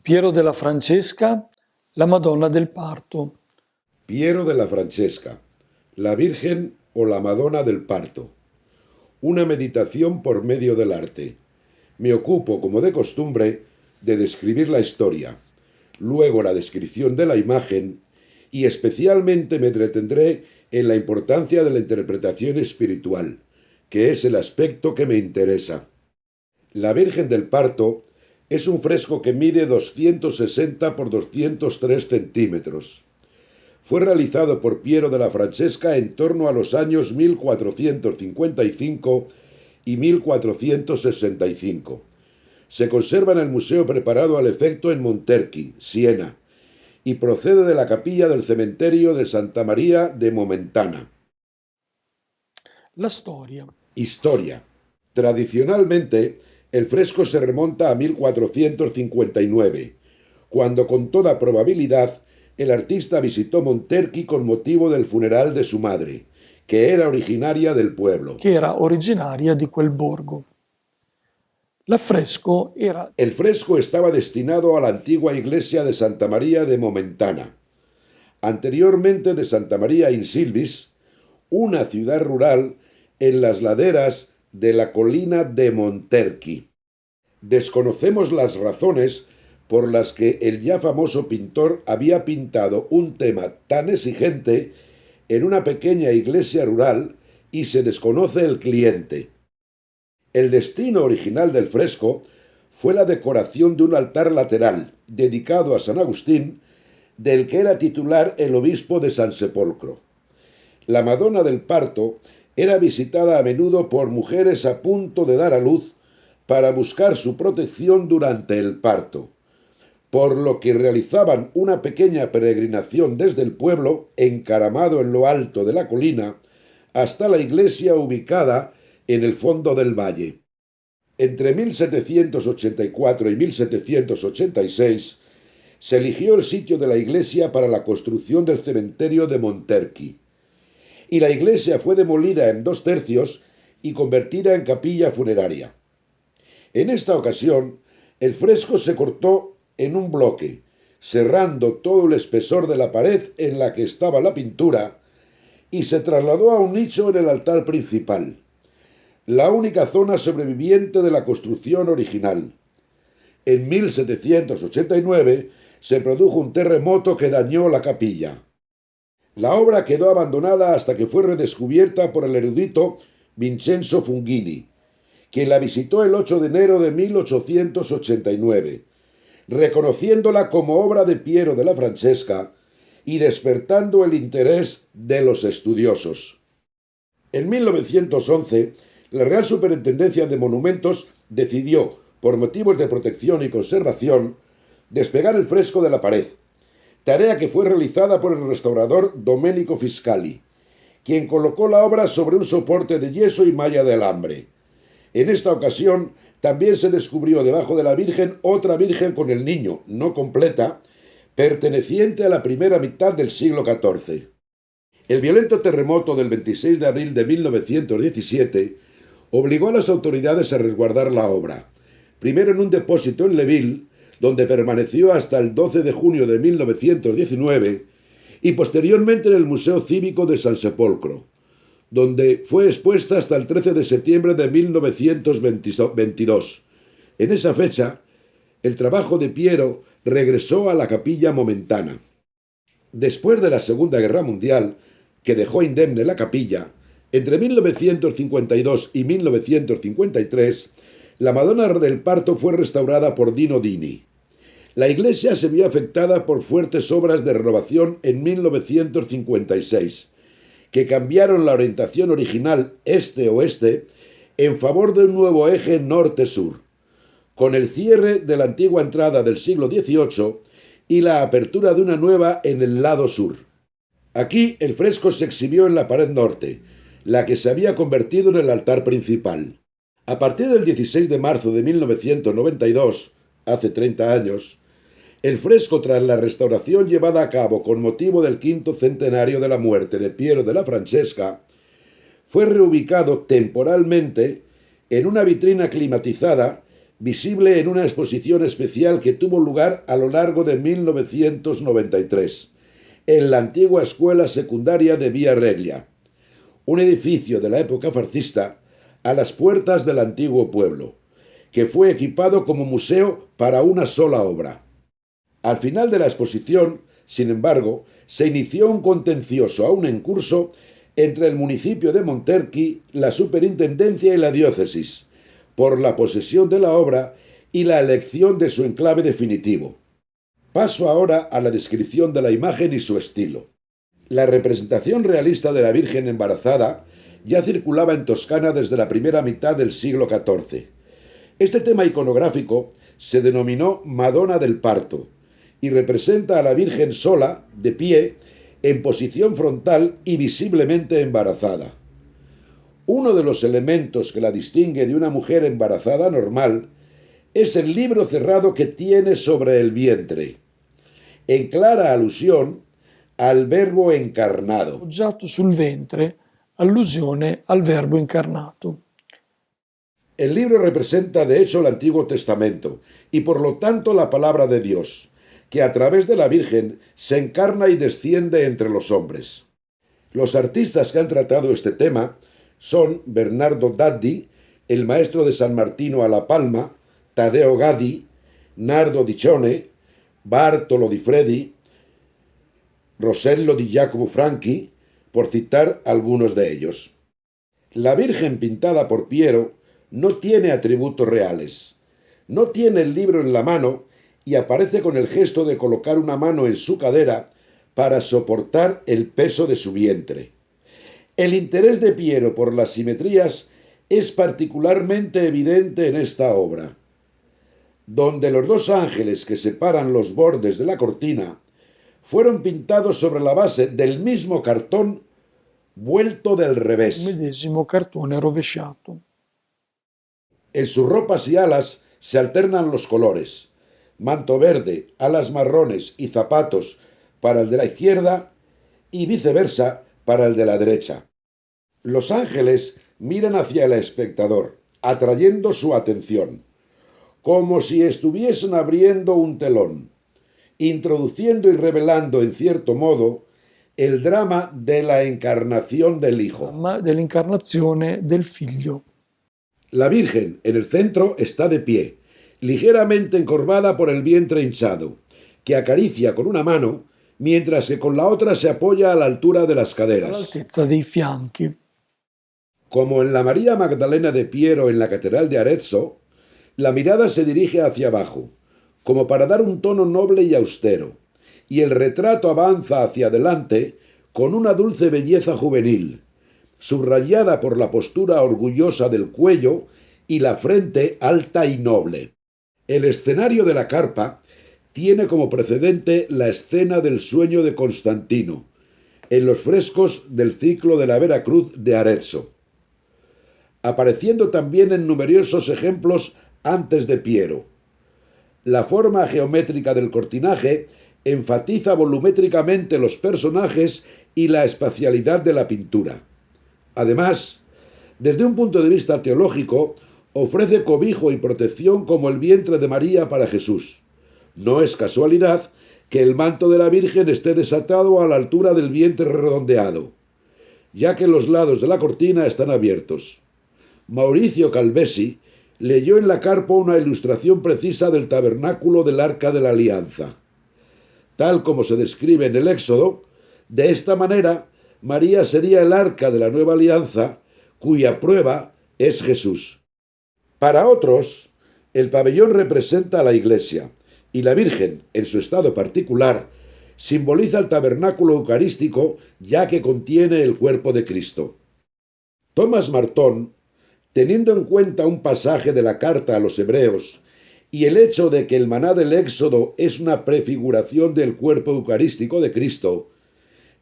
Piero della Francesca, la Madonna del Parto. Piero de la Francesca, la Virgen o la Madonna del Parto. Una meditación por medio del arte. Me ocupo, como de costumbre, de describir la historia, luego la descripción de la imagen y especialmente me detendré en la importancia de la interpretación espiritual, que es el aspecto que me interesa. La Virgen del Parto es un fresco que mide 260 por 203 centímetros. Fue realizado por Piero de la Francesca en torno a los años 1455 y 1465. Se conserva en el museo preparado al efecto en Monterchi, Siena, y procede de la capilla del cementerio de Santa María de Momentana. La storia. Historia. Tradicionalmente, el fresco se remonta a 1459, cuando con toda probabilidad el artista visitó Monterchi con motivo del funeral de su madre, que era originaria del pueblo. Che era originaria di quel borgo. L'affresco era... El fresco estaba destinado a la antigua iglesia de Santa María de Momentana, anteriormente de Santa María in Silvis, una ciudad rural en las laderas de la colina de Monterchi. Desconocemos las razones por las que el ya famoso pintor había pintado un tema tan exigente en una pequeña iglesia rural y se desconoce el cliente. El destino original del fresco fue la decoración de un altar lateral dedicado a San Agustín, del que era titular el obispo de San Sepolcro. La Madonna del Parto era visitada a menudo por mujeres a punto de dar a luz para buscar su protección durante el parto, por lo que realizaban una pequeña peregrinación desde el pueblo, encaramado en lo alto de la colina, hasta la iglesia ubicada en el fondo del valle. Entre 1784 y 1786 se eligió el sitio de la iglesia para la construcción del cementerio de Monterchi, y la iglesia fue demolida en 2/3 y convertida en capilla funeraria. En esta ocasión, el fresco se cortó en un bloque, cerrando todo el espesor de la pared en la que estaba la pintura, y se trasladó a un nicho en el altar principal, la única zona sobreviviente de la construcción original. En 1789 se produjo un terremoto que dañó la capilla. La obra quedó abandonada hasta que fue redescubierta por el erudito Vincenzo Fungini, quien la visitó el 8 de enero de 1889, reconociéndola como obra de Piero de la Francesca y despertando el interés de los estudiosos. En 1911, la Real Superintendencia de Monumentos decidió, por motivos de protección y conservación, despegar el fresco de la pared, tarea que fue realizada por el restaurador Domenico Fiscali, quien colocó la obra sobre un soporte de yeso y malla de alambre. En esta ocasión también se descubrió debajo de la Virgen otra Virgen con el Niño, no completa, perteneciente a la primera mitad del siglo XIV. El violento terremoto del 26 de abril de 1917 obligó a las autoridades a resguardar la obra, primero en un depósito en Leville, donde permaneció hasta el 12 de junio de 1919, y posteriormente en el Museo Cívico de San Sepolcro, donde fue expuesta hasta el 13 de septiembre de 1922. En esa fecha, el trabajo de Piero regresó a la capilla Momentana. Después de la Segunda Guerra Mundial, que dejó indemne la capilla, entre 1952 y 1953, la Madonna del Parto fue restaurada por Dino Dini. La iglesia se vio afectada por fuertes obras de renovación en 1956, que cambiaron la orientación original este-oeste en favor de un nuevo eje norte-sur, con el cierre de la antigua entrada del siglo XVIII y la apertura de una nueva en el lado sur. Aquí el fresco se exhibió en la pared norte, la que se había convertido en el altar principal. A partir del 16 de marzo de 1992, hace 30 años, el fresco, tras la restauración llevada a cabo con motivo del 5º centenario de la muerte de Piero de la Francesca, fue reubicado temporalmente en una vitrina climatizada visible en una exposición especial que tuvo lugar a lo largo de 1993, en la antigua escuela secundaria de Via Reglia, un edificio de la época fascista a las puertas del antiguo pueblo, que fue equipado como museo para una sola obra. Al final de la exposición, sin embargo, se inició un contencioso aún en curso entre el municipio de Monterqui, la superintendencia y la diócesis, por la posesión de la obra y la elección de su enclave definitivo. Paso ahora a la descripción de la imagen y su estilo. La representación realista de la Virgen embarazada ya circulaba en Toscana desde la primera mitad del siglo XIV. Este tema iconográfico se denominó Madonna del Parto y representa a la Virgen sola, de pie, en posición frontal y visiblemente embarazada. Uno de los elementos que la distingue de una mujer embarazada normal es el libro cerrado que tiene sobre el vientre, en clara alusión al Verbo encarnado. Appoggiato sul ventre, allusione al Verbo incarnato. El libro representa de hecho el Antiguo Testamento y por lo tanto la palabra de Dios, que a través de la Virgen se encarna y desciende entre los hombres. Los artistas que han tratado este tema son Bernardo Daddi, el maestro de San Martino a La Palma, Taddeo Gaddi, Nardo Diccione, Bartolo di Freddi, Rosello di Jacopo Franchi, por citar algunos de ellos. La Virgen pintada por Piero no tiene atributos reales, no tiene el libro en la mano y aparece con el gesto de colocar una mano en su cadera para soportar el peso de su vientre. El interés de Piero por las simetrías es particularmente evidente en esta obra, donde los dos ángeles que separan los bordes de la cortina fueron pintados sobre la base del mismo cartón vuelto del revés. Medesimo cartone rovesciato. En sus ropas y alas se alternan los colores: manto verde, alas marrones y zapatos para el de la izquierda y viceversa para el de la derecha. Los ángeles miran hacia el espectador, atrayendo su atención, como si estuviesen abriendo un telón, introduciendo y revelando en cierto modo el drama de la encarnación del Hijo. Dell'incarnazione del Figlio. La Virgen en el centro está de pie, ligeramente encorvada por el vientre hinchado, que acaricia con una mano, mientras que con la otra se apoya a la altura de las caderas. All'altezza dei fianchi. Como en la María Magdalena de Piero en la Catedral de Arezzo, la mirada se dirige hacia abajo, como para dar un tono noble y austero, y el retrato avanza hacia adelante con una dulce belleza juvenil, subrayada por la postura orgullosa del cuello y la frente alta y noble. El escenario de la carpa tiene como precedente la escena del sueño de Constantino, en los frescos del ciclo de la Vera Cruz de Arezzo, apareciendo también en numerosos ejemplos antes de Piero. La forma geométrica del cortinaje enfatiza volumétricamente los personajes y la espacialidad de la pintura. Además, desde un punto de vista teológico, ofrece cobijo y protección como el vientre de María para Jesús. No es casualidad que el manto de la Virgen esté desatado a la altura del vientre redondeado, ya que los lados de la cortina están abiertos. Mauricio Calvesi leyó en la carpa una ilustración precisa del tabernáculo del Arca de la Alianza. Tal como se describe en el Éxodo, de esta manera María sería el arca de la nueva alianza, cuya prueba es Jesús. Para otros, el pabellón representa a la Iglesia, y la Virgen, en su estado particular, simboliza el tabernáculo eucarístico, ya que contiene el cuerpo de Cristo. Thomas Marton, teniendo en cuenta un pasaje de la carta a los Hebreos y el hecho de que el maná del Éxodo es una prefiguración del cuerpo eucarístico de Cristo,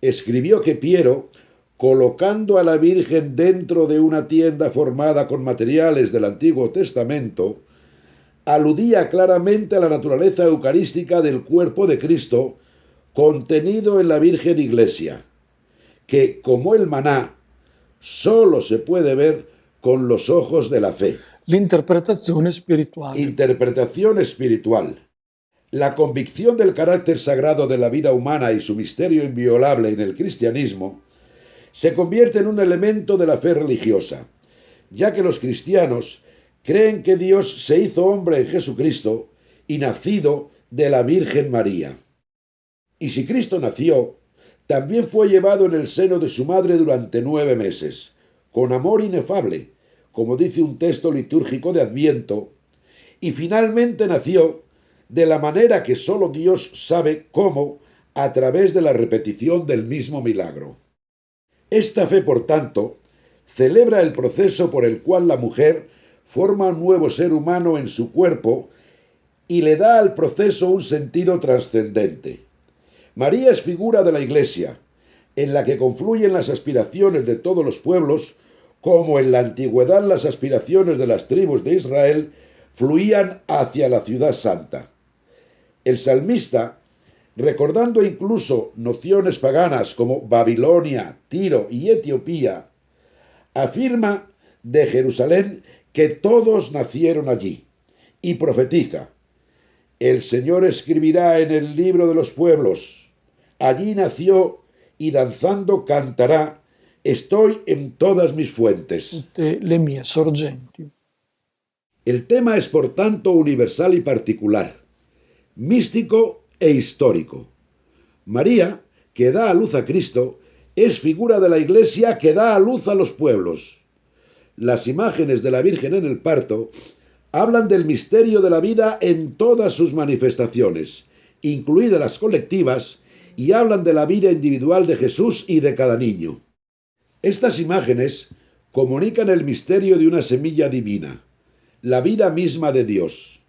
escribió que Piero, colocando a la Virgen dentro de una tienda formada con materiales del Antiguo Testamento, aludía claramente a la naturaleza eucarística del cuerpo de Cristo contenido en la Virgen Iglesia, que, como el maná, solo se puede ver con los ojos de la fe. L'interpretazione spirituale. Interpretación espiritual. La convicción del carácter sagrado de la vida humana y su misterio inviolable en el cristianismo se convierte en un elemento de la fe religiosa, ya que los cristianos creen que Dios se hizo hombre en Jesucristo y nacido de la Virgen María. Y si Cristo nació, también fue llevado en el seno de su madre durante 9 meses, con amor inefable, como dice un texto litúrgico de Adviento, y finalmente nació de la manera que solo Dios sabe cómo, a través de la repetición del mismo milagro. Esta fe, por tanto, celebra el proceso por el cual la mujer forma un nuevo ser humano en su cuerpo y le da al proceso un sentido trascendente. María es figura de la Iglesia, en la que confluyen las aspiraciones de todos los pueblos, como en la antigüedad las aspiraciones de las tribus de Israel fluían hacia la ciudad santa. El salmista, recordando incluso nociones paganas como Babilonia, Tiro y Etiopía, afirma de Jerusalén que todos nacieron allí y profetiza: el Señor escribirá en el libro de los pueblos, allí nació y danzando cantará, estoy en todas mis fuentes. Tutte le mie sorgenti. El tema es por tanto universal y particular, místico e histórico. María, que da a luz a Cristo, es figura de la Iglesia que da a luz a los pueblos. Las imágenes de la Virgen en el parto hablan del misterio de la vida en todas sus manifestaciones, incluidas las colectivas, y hablan de la vida individual de Jesús y de cada niño. Estas imágenes comunican el misterio de una semilla divina, la vida misma de Dios,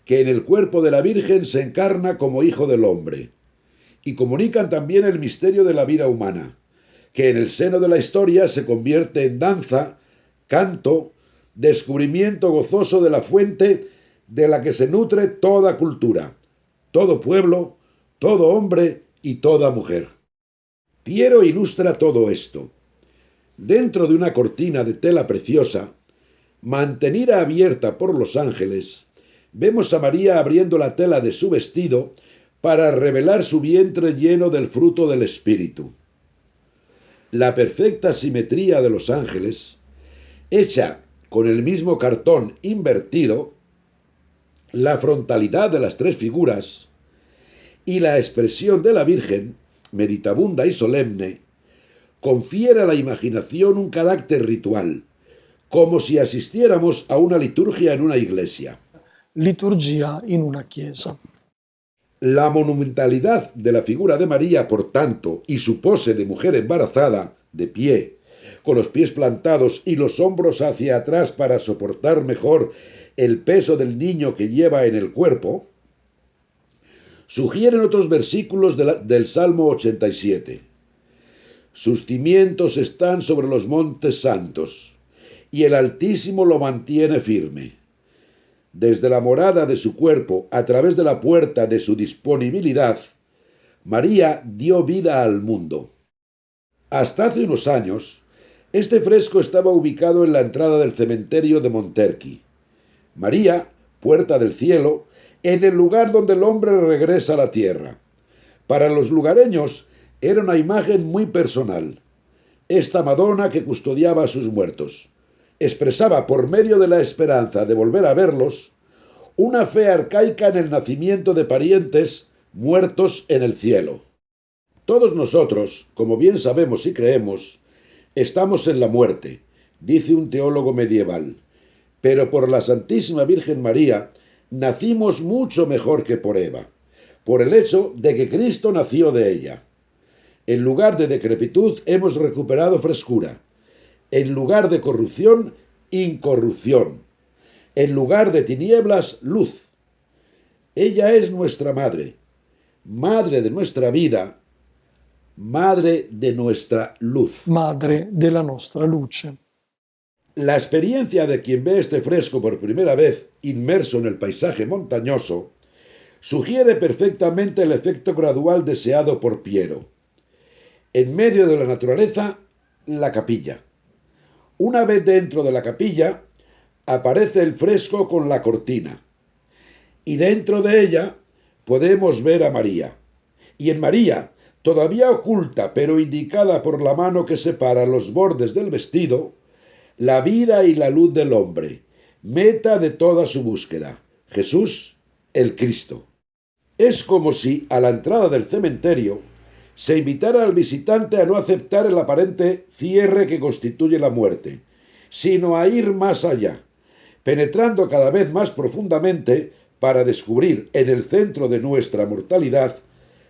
que en el cuerpo de la Virgen se encarna como Hijo del Hombre, y comunican también el misterio de la vida humana, que en el seno de la historia se convierte en danza, canto, descubrimiento gozoso de la fuente de la que se nutre toda cultura, todo pueblo, todo hombre y toda mujer. Piero ilustra todo esto. Dentro de una cortina de tela preciosa, mantenida abierta por los ángeles, vemos a María abriendo la tela de su vestido para revelar su vientre lleno del fruto del Espíritu. La perfecta simetría de los ángeles, hecha con el mismo cartón invertido, la frontalidad de las 3 figuras y la expresión de la Virgen, meditabunda y solemne, confiere a la imaginación un carácter ritual, como si asistiéramos a una liturgia en una iglesia. Liturgia in una chiesa. La monumentalidad de la figura de María, por tanto, y su pose de mujer embarazada, de pie, con los pies plantados y los hombros hacia atrás para soportar mejor el peso del niño que lleva en el cuerpo, sugieren otros versículos del Salmo 87. Sus cimientos están sobre los montes santos, y el Altísimo lo mantiene firme. Desde la morada de su cuerpo, a través de la puerta de su disponibilidad, María dio vida al mundo. Hasta hace unos años, este fresco estaba ubicado en la entrada del cementerio de Monterqui. María, puerta del cielo, en el lugar donde el hombre regresa a la tierra. Para los lugareños era una imagen muy personal. Esta Madonna que custodiaba a sus muertos expresaba por medio de la esperanza de volver a verlos una fe arcaica en el nacimiento de parientes muertos en el cielo. Todos nosotros, como bien sabemos y creemos, estamos en la muerte, dice un teólogo medieval, pero por la Santísima Virgen María nacimos mucho mejor que por Eva, por el hecho de que Cristo nació de ella. En lugar de decrepitud hemos recuperado frescura, en lugar de corrupción, incorrupción, en lugar de tinieblas, luz. Ella es nuestra madre, madre de nuestra vida, madre de nuestra luz. Madre della nostra luce. La experiencia de quien ve este fresco por primera vez inmerso en el paisaje montañoso sugiere perfectamente el efecto gradual deseado por Piero. En medio de la naturaleza, la capilla. Una vez dentro de la capilla, aparece el fresco con la cortina, y dentro de ella podemos ver a María. Y en María, todavía oculta pero indicada por la mano que separa los bordes del vestido, la vida y la luz del hombre, meta de toda su búsqueda, Jesús el Cristo. Es como si a la entrada del cementerio se invitara al visitante a no aceptar el aparente cierre que constituye la muerte, sino a ir más allá, penetrando cada vez más profundamente para descubrir en el centro de nuestra mortalidad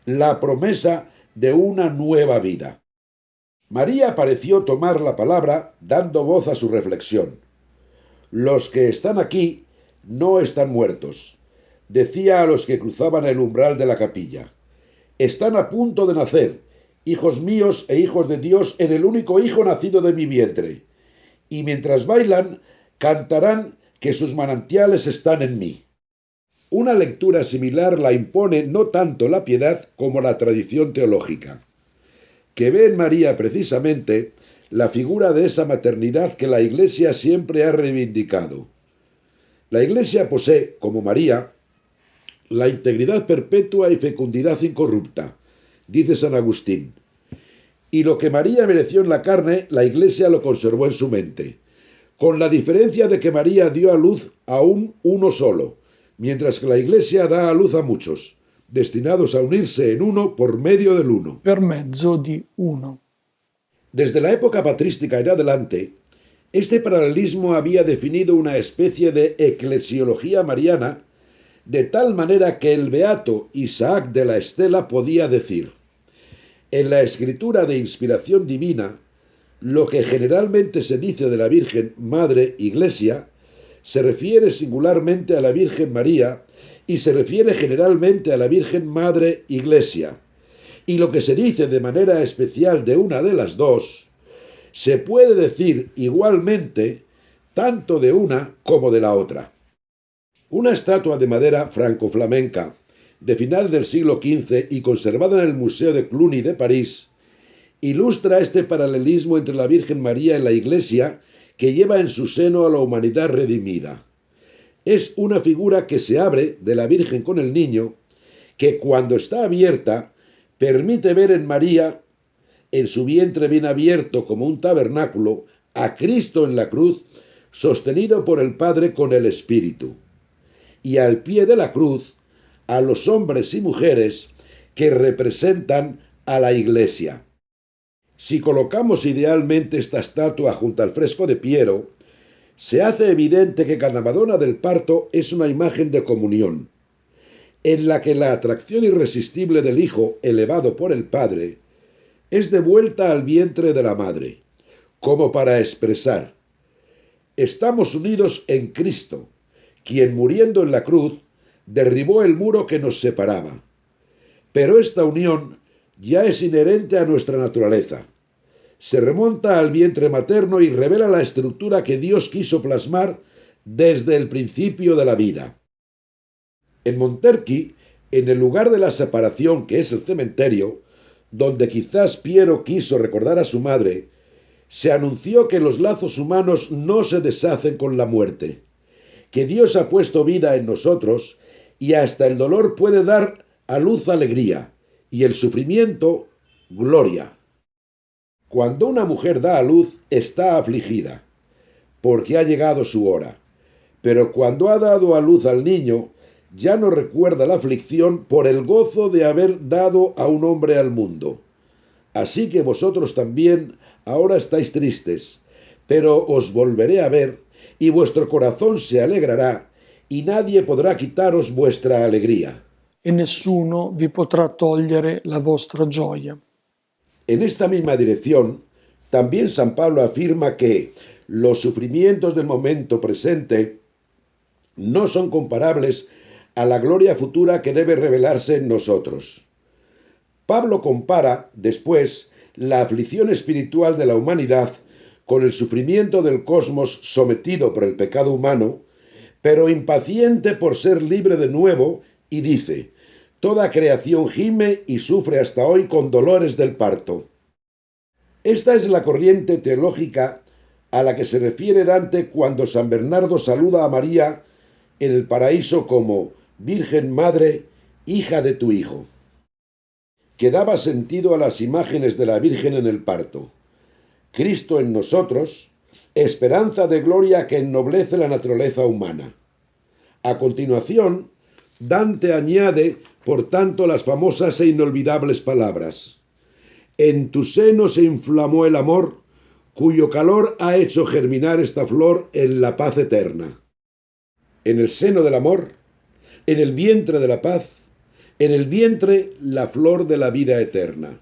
la promesa de una nueva vida. María pareció tomar la palabra dando voz a su reflexión. Los que están aquí no están muertos, decía a los que cruzaban el umbral de la capilla. Están a punto de nacer, hijos míos e hijos de Dios en el único hijo nacido de mi vientre. Y mientras bailan, cantarán que sus manantiales están en mí. Una lectura similar la impone no tanto la piedad como la tradición teológica, que ve en María precisamente la figura de esa maternidad que la Iglesia siempre ha reivindicado. La Iglesia posee, como María, la integridad perpetua y fecundidad incorrupta, dice San Agustín. Y lo que María mereció en la carne, la Iglesia lo conservó en su mente, con la diferencia de que María dio a luz a uno solo, mientras que la Iglesia da a luz a muchos, destinados a unirse en uno por medio del uno. Per mezzo di uno. Desde la época patrística en adelante, este paralelismo había definido una especie de eclesiología mariana, de tal manera que el beato Isaac de la Estela podía decir: en la escritura de inspiración divina, lo que generalmente se dice de la Virgen Madre Iglesia se refiere singularmente a la Virgen María y se refiere generalmente a la Virgen Madre Iglesia. Y lo que se dice de manera especial de una de las dos, se puede decir igualmente tanto de una como de la otra. Una estatua de madera franco-flamenca de final del siglo XV y conservada en el Museo de Cluny de París, ilustra este paralelismo entre la Virgen María y la Iglesia que lleva en su seno a la humanidad redimida. Es una figura que se abre de la Virgen con el niño, que cuando está abierta permite ver en María, en su vientre bien abierto como un tabernáculo, a Cristo en la cruz, sostenido por el Padre con el Espíritu. Y al pie de la cruz, a los hombres y mujeres que representan a la Iglesia. Si colocamos idealmente esta estatua junto al fresco de Piero, se hace evidente que cada Madonna del Parto es una imagen de comunión, en la que la atracción irresistible del Hijo elevado por el Padre es devuelta al vientre de la Madre, como para expresar: estamos unidos en Cristo, quien muriendo en la cruz derribó el muro que nos separaba. Pero esta unión ya es inherente a nuestra naturaleza. Se remonta al vientre materno y revela la estructura que Dios quiso plasmar desde el principio de la vida. En Monterqui, en el lugar de la separación que es el cementerio, donde quizás Piero quiso recordar a su madre, se anunció que los lazos humanos no se deshacen con la muerte, que Dios ha puesto vida en nosotros y hasta el dolor puede dar a luz alegría y el sufrimiento gloria. Cuando una mujer da a luz está afligida, porque ha llegado su hora, pero cuando ha dado a luz al niño, ya no recuerda la aflicción por el gozo de haber dado a un hombre al mundo. Así que vosotros también ahora estáis tristes, pero os volveré a ver, y vuestro corazón se alegrará, y nadie podrá quitaros vuestra alegría. E nessuno vi potrà togliere la vostra gioia. En esta misma dirección, también San Pablo afirma que los sufrimientos del momento presente no son comparables a la gloria futura que debe revelarse en nosotros. Pablo compara, después, la aflicción espiritual de la humanidad con el sufrimiento del cosmos sometido por el pecado humano, pero impaciente por ser libre de nuevo, y dice: toda creación gime y sufre hasta hoy con dolores del parto. Esta es la corriente teológica a la que se refiere Dante cuando San Bernardo saluda a María en el paraíso como Virgen Madre, hija de tu Hijo, que daba sentido a las imágenes de la Virgen en el parto. Cristo en nosotros, esperanza de gloria que ennoblece la naturaleza humana. A continuación, Dante añade, por tanto, las famosas e inolvidables palabras: en tu seno se inflamó el amor, cuyo calor ha hecho germinar esta flor en la paz eterna. En el seno del amor, en el vientre de la paz, en el vientre la flor de la vida eterna.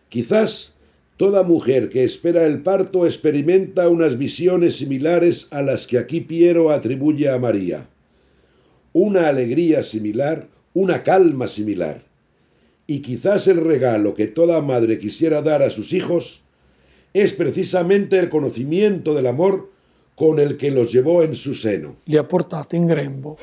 Quizás toda mujer que espera el parto experimenta unas visiones similares a las que aquí Piero atribuye a María. Una alegría similar, una calma similar. Y quizás el regalo que toda madre quisiera dar a sus hijos es precisamente el conocimiento del amor con el que los llevó en su seno. Li ha portati in grembo.